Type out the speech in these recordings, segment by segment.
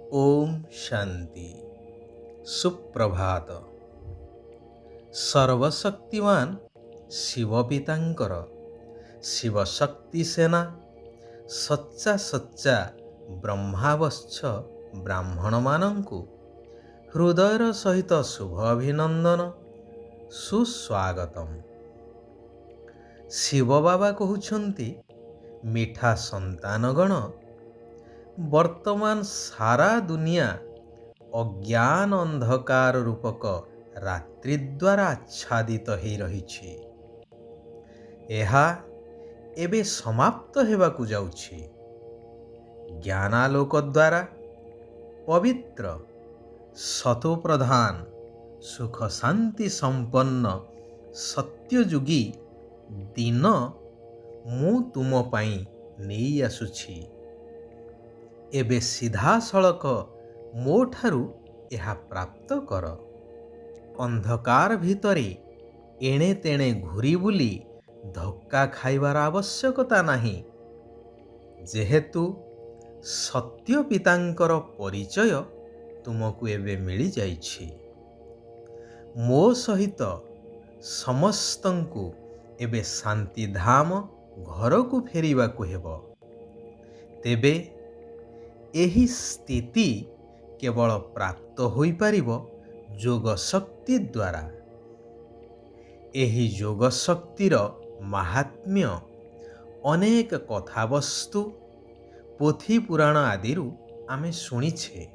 ओम शांति। सुप्रभात। सर्वशक्तिमान शिव पितांकर शिवशक्ति सेना सच्चा सच्चा ब्रह्मावश्च ब्राह्मण मानंकु हृदयर सहित शुभ अभिनंदन सुस्वागतम। शिव बाबा कहउछंती मिठा संतानगण वर्तमान सारा दुनिया अज्ञान अंधकार रूपक रात्रि द्वारा आच्छादित हो रही। एबे समाप्त हेबाकु जाउछि। ज्ञानालोक द्वारा पवित्र सतो प्रधान सुख शांति संपन्न सत्ययुगी दिन मु तुम पाई नहीं आसुछि। एबे सीधा सड़क मो ठारू यह प्राप्त कर। अंधकार भितरे एणे तेणे घूरी बुली धक्का खाइबार आवश्यकता नहीं, जेहेतु सत्य पितांकर परिचय तुमको एबे मिली जाइछि। मो सहित समस्तंकु एबे शांति धाम घर को फेरिबा को हेबो। तेबे एही स्थिति केवल प्राप्त होई पारिबो जोग शक्ति द्वारा। एही जोग शक्तिर महात्म्य अनेक कथावस्तु पोथी पुराण आदिरु आमे शुणिछे।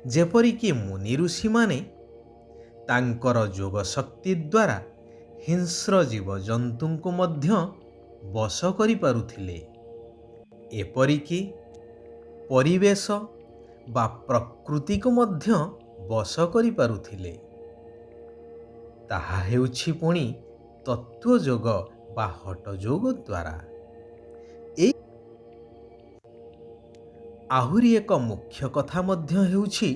जेपरिकी मुनि ऋषि माने तांकर जोग शक्ति द्वारा हिंस्र जीव जंतुଙ୍କୁ ମଧ୍ୟ बश करि पारुथिले। एपरिकी परिवेश बा प्रकृति को मध्य बश करि पारुथिले। ताहा हेउछि पुणी तत्व जोग बा हठ जोग द्वारा। आहुरी एक मुख्य कथा मध्य हेउछि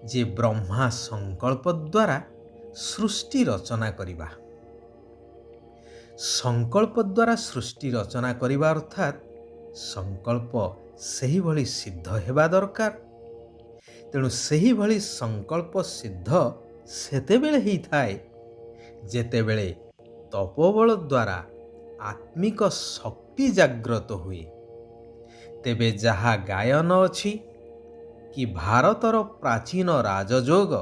जे ब्रह्मा संकल्प द्वारा सृष्टि रचना करिबा। संकल्प द्वारा सृष्टि रचना करिबा अर्थात संकल्प सही भली सिद्ध हेबा दरकार। तेणु सही भली संकल्प सिद्ध सेतेबेले ही थाए जेतेबेले तपोबल द्वारा आत्मिक शक्ति जाग्रत हुए। तेबे जहा गायन अछि कि भारतर प्राचीन राजयोग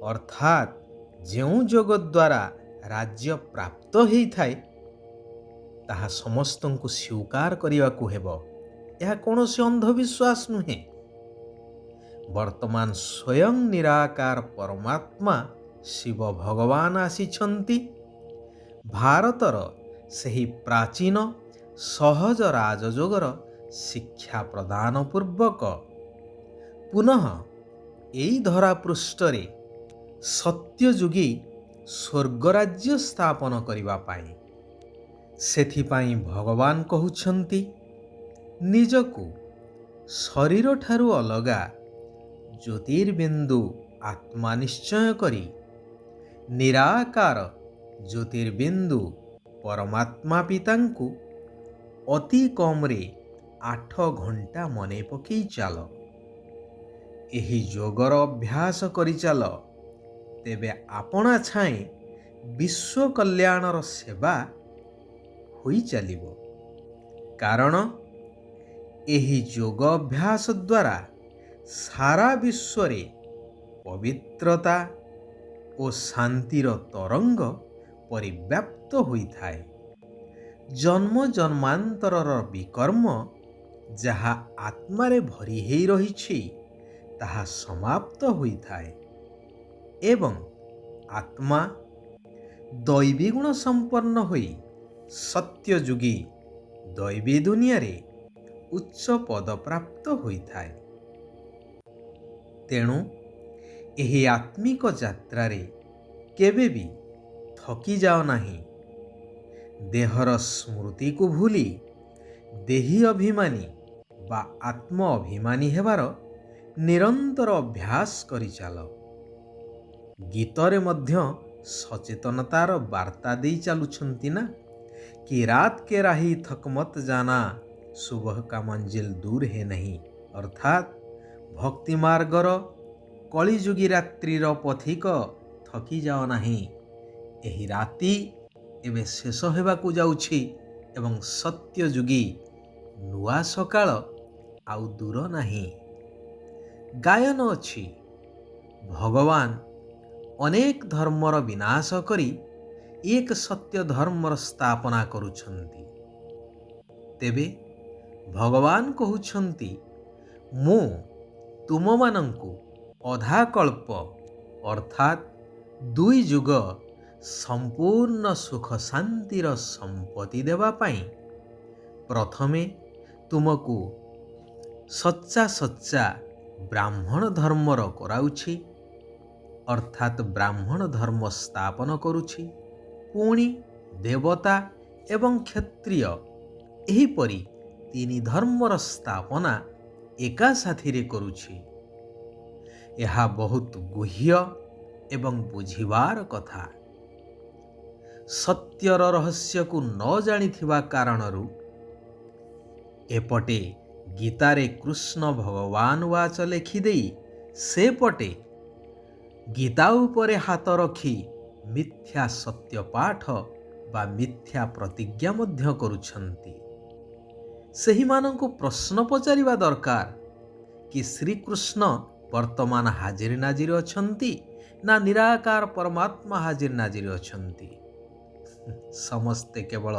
अर्थात जेउ जोग द्वारा राज्य प्राप्त ही थाए ताहा समस्तंकु स्वीकार करिवाकु हेबो। यह कौनसी अंधविश्वास नुहे। वर्तमान स्वयं निराकार परमात्मा शिव भगवान आसीछंती भारतर सही प्राचीन सहज राजयोगर शिक्षा प्रदान पूर्वक पुनः एई धरा पृष्ठरे सत्ययुगी स्वर्गराज्य स्थापन करिबा पाई। सेथिपाई भगवान कहउछंती निजकु शरीर ठारू अलगा ज्योतिर्बिंदु आत्मा निश्चय करी निराकार ज्योतिर्बिंदु परमात्मा पितांकु अति कमरे 8 घंटा मने पकई चाल। एही जोगर अभ्यास करी चाल, तेबे आपना छाए विश्व कल्याणर सेवा होई चलिबो। कारण एही जोग अभ्यास द्वारा सारा विश्वरे पवित्रता और शांतिर तरंग परिव्याप्त होई थाए। जन्म जन्मांतरर विकर्म जहा आत्मारे भरी हेई रहिछि ताहा समाप्त होई थाए एवं आत्मा दैवी गुण संपन्न होई सत्ययुगी दैवी दुनिया रे उच्च पद प्राप्त होई थाए। तेणु एही आत्मिक यात्रा रे केबे भी थकी जाओ नाही। देहर स्मृति को भूली देही अभिमानी बा आत्म अभिमानी हेबार निरंतर अभ्यास करि चाल। गीतरे मध्य सचेतनतार वार्ता दे चलुछंती ना कि रात के राही थक मत जाना सुबह का मंजिल दूर है नहीं। अर्थात ଭକ୍ତି ମାର୍ଗର କଳିଯୁଗୀ ରାତ୍ରିର ପଥିକ ଥକି ଯାଅ ନାହିଁ। ଏହି ରାତି ଏବେ ଶେଷ ହେବାକୁ ଯାଉଛି ଏବଂ ସତ୍ୟଯୁଗୀ ନୂଆ ସକାଳ ଆଉ ଦୂର ନାହିଁ। ଗାୟନ ଅଛି, ଭଗବାନ ଅନେକ ଧର୍ମର ବିନାଶ କରି ଏକ ସତ୍ୟ ଧର୍ମର ସ୍ଥାପନା କରୁଛନ୍ତି। ତେବେ ଭଗବାନ କହୁଛନ୍ତି, ମୁଁ ତୁମମାନଙ୍କୁ ଅଧାକଳ୍ପ ଅର୍ଥାତ୍ 2 ଯୁଗ ସମ୍ପୂର୍ଣ୍ଣ ସୁଖ ଶାନ୍ତିର ସମ୍ପତ୍ତି ଦେବା ପାଇଁ ପ୍ରଥମେ ତୁମକୁ ସଚ୍ଚା ବ୍ରାହ୍ମଣ ଧର୍ମର କରାଉଛି, ଅର୍ଥାତ୍ ବ୍ରାହ୍ମଣ ଧର୍ମ ସ୍ଥାପନ କରୁଛି। ପୁଣି ଦେବତା ଏବଂ କ୍ଷତ୍ରିୟ ଏହିପରି 3 ଧର୍ମର ସ୍ଥାପନା ଏକା ସାଥିରେ କରୁଛି। ଏହା ବହୁତ ଗୁହ୍ୟ ଏବଂ ବୁଝିବାର କଥା। ସତ୍ୟର ରହସ୍ୟକୁ ନ ଜାଣିଥିବା କାରଣରୁ ଏପଟେ ଗୀତାରେ କୃଷ୍ଣ ଭଗବାନ ୱାଚ ଲେଖିଦେଇ ସେପଟେ ଗୀତା ଉପରେ ହାତ ରଖି ମିଥ୍ୟା ସତ୍ୟ ପାଠ ବା ମିଥ୍ୟା ପ୍ରତିଜ୍ଞା ମଧ୍ୟ କରୁଛନ୍ତି। ସେହିମାନଙ୍କୁ ପ୍ରଶ୍ନ ପଚାରିବା ଦରକାର କି ଶ୍ରୀକୃଷ୍ଣ ବର୍ତ୍ତମାନ ହାଜିର ନାଜିର ଅଛନ୍ତି ନା ନିରାକାର ପରମାତ୍ମା ହାଜିର ନାଜିର ଅଛନ୍ତି? ସମସ୍ତେ କେବଳ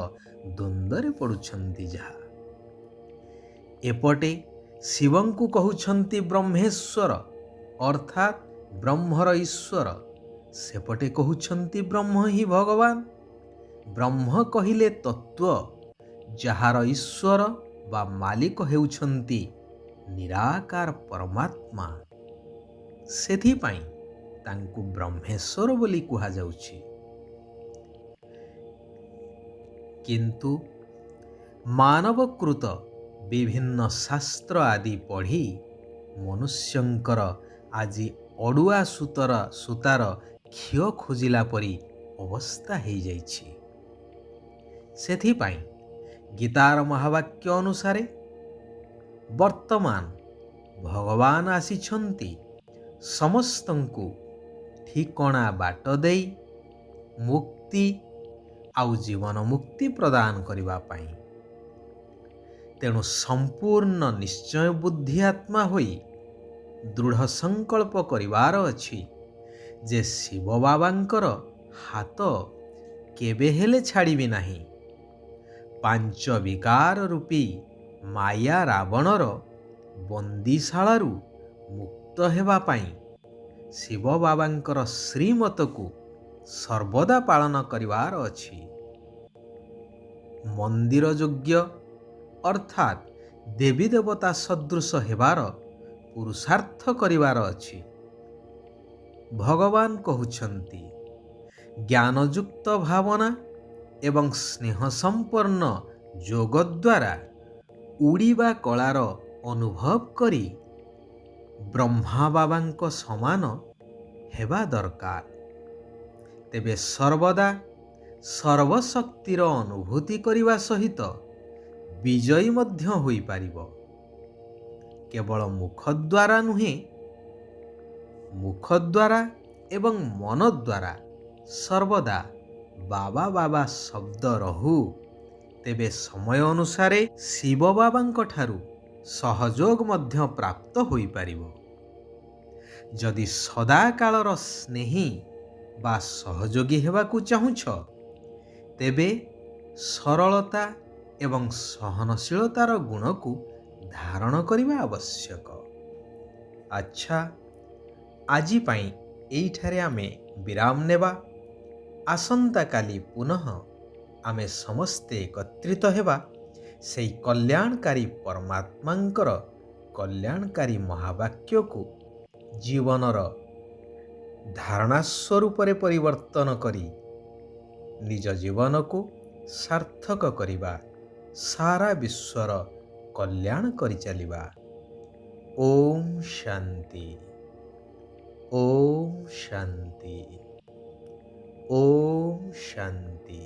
ଦ୍ୱନ୍ଦ୍ୱରେ ପଡ଼ୁଛନ୍ତି। ଯାହା ଏପଟେ ଶିବଙ୍କୁ କହୁଛନ୍ତି ବ୍ରହ୍ମେଶ୍ୱର ଅର୍ଥାତ୍ ବ୍ରହ୍ମର ଈଶ୍ୱର, ସେପଟେ କହୁଛନ୍ତି ବ୍ରହ୍ମ ହିଁ ଭଗବାନ। ବ୍ରହ୍ମ କହିଲେ ତତ୍ତ୍ୱ, ଯାହାର ଈଶ୍ୱର ବା ମାଲିକ ହେଉଛନ୍ତି ନିରାକାର ପରମାତ୍ମା। ସେଥିପାଇଁ ତାଙ୍କୁ ବ୍ରହ୍ମେଶ୍ୱର ବୋଲି କୁହାଯାଉଛି। କିନ୍ତୁ ମାନବକୃତ ବିଭିନ୍ନ ଶାସ୍ତ୍ର ଆଦି ପଢ଼ି ମନୁଷ୍ୟଙ୍କର ଆଜି ଅଡ଼ୁଆ ସୂତାର ଖିଅ ଖୋଜିଲା ପରି ଅବସ୍ଥା ହେଇଯାଇଛି। ସେଥିପାଇଁ ଗୀତାର ମହାବାକ୍ୟ ଅନୁସାରେ ବର୍ତ୍ତମାନ ଭଗବାନ ଆସିଛନ୍ତି ସମସ୍ତଙ୍କୁ ଠିକଣା ବାଟ ଦେଇ ମୁକ୍ତି ଆଉ ଜୀବନ ମୁକ୍ତି ପ୍ରଦାନ କରିବା ପାଇଁ। ତେଣୁ ସମ୍ପୂର୍ଣ୍ଣ ନିଶ୍ଚୟ ବୁଦ୍ଧି ଆତ୍ମା ହୋଇ ଦୃଢ଼ ସଂକଳ୍ପ କରିବାର ଅଛି ଯେ ଶିବ ବାବାଙ୍କର ହାତ କେବେ ହେଲେ ଛାଡ଼ିବି ନାହିଁ। 5 ବିକାର ରୂପୀ ମାୟା ରାବଣର ବନ୍ଦିଶାଳାରୁ ମୁକ୍ତ ହେବା ପାଇଁ ଶିବ ବାବାଙ୍କର ଶ୍ରୀମତକୁ ସର୍ବଦା ପାଳନ କରିବାର ଅଛି। ମନ୍ଦିର ଯୋଗ୍ୟ ଅର୍ଥାତ୍ ଦେବୀ ଦେବତା ସଦୃଶ ହେବାର ପୁରୁଷାର୍ଥ କରିବାର ଅଛି। ଭଗବାନ କହୁଛନ୍ତି, ଜ୍ଞାନଯୁକ୍ତ ଭାବନା ଏବଂ ସ୍ନେହ ସମ୍ପନ୍ନ ଯୋଗ ଦ୍ୱାରା ଉଡ଼ିବା କଳାର ଅନୁଭବ କରି ବ୍ରହ୍ମା ବାବାଙ୍କ ସମାନ ହେବା ଦରକାର। ତେବେ ସର୍ବଦା ସର୍ବଶକ୍ତିର ଅନୁଭୂତି କରିବା ସହିତ ବିଜୟୀ ମଧ୍ୟ ହୋଇପାରିବ। କେବଳ ମୁଖ ଦ୍ୱାରା ନୁହେଁ, ମୁଖ ଦ୍ୱାରା ଏବଂ ମନ ଦ୍ୱାରା ସର୍ବଦା ବାବା ବାବା ଶବ୍ଦ ରହୁ। ତେବେ ସମୟ ଅନୁସାରେ ଶିବ ବାବାଙ୍କ ଠାରୁ ସହଯୋଗ ମଧ୍ୟ ପ୍ରାପ୍ତ ହୋଇପାରିବ। ଯଦି ସଦାକାଳର ସ୍ନେହୀ ବା ସହଯୋଗୀ ହେବାକୁ ଚାହୁଁଛ, ତେବେ ସରଳତା ଏବଂ ସହନଶୀଳତାର ଗୁଣକୁ ଧାରଣ କରିବା ଆବଶ୍ୟକ। ଆଚ୍ଛା, ଆଜି ପାଇଁ ଏଇଠାରେ ଆମେ ବିରାମ ନେବା। ଆସନ୍ତାକାଲି ପୁନଃ ଆମେ ସମସ୍ତେ ଏକତ୍ରିତ ହେବା ସେହି କଲ୍ୟାଣକାରୀ ପରମାତ୍ମାଙ୍କର କଲ୍ୟାଣକାରୀ ମହାବାକ୍ୟକୁ ଜୀବନର ଧାରଣା ସ୍ୱରୂପରେ ପରିବର୍ତ୍ତନ କରି ନିଜ ଜୀବନକୁ ସାର୍ଥକ କରିବା, ସାରା ବିଶ୍ୱର କଲ୍ୟାଣ କରିଚାଲିବା। ଓମ୍ ଶାନ୍ତି, ଓମ୍ ଶାନ୍ତି, ଓମ୍ ଶାନ୍ତି।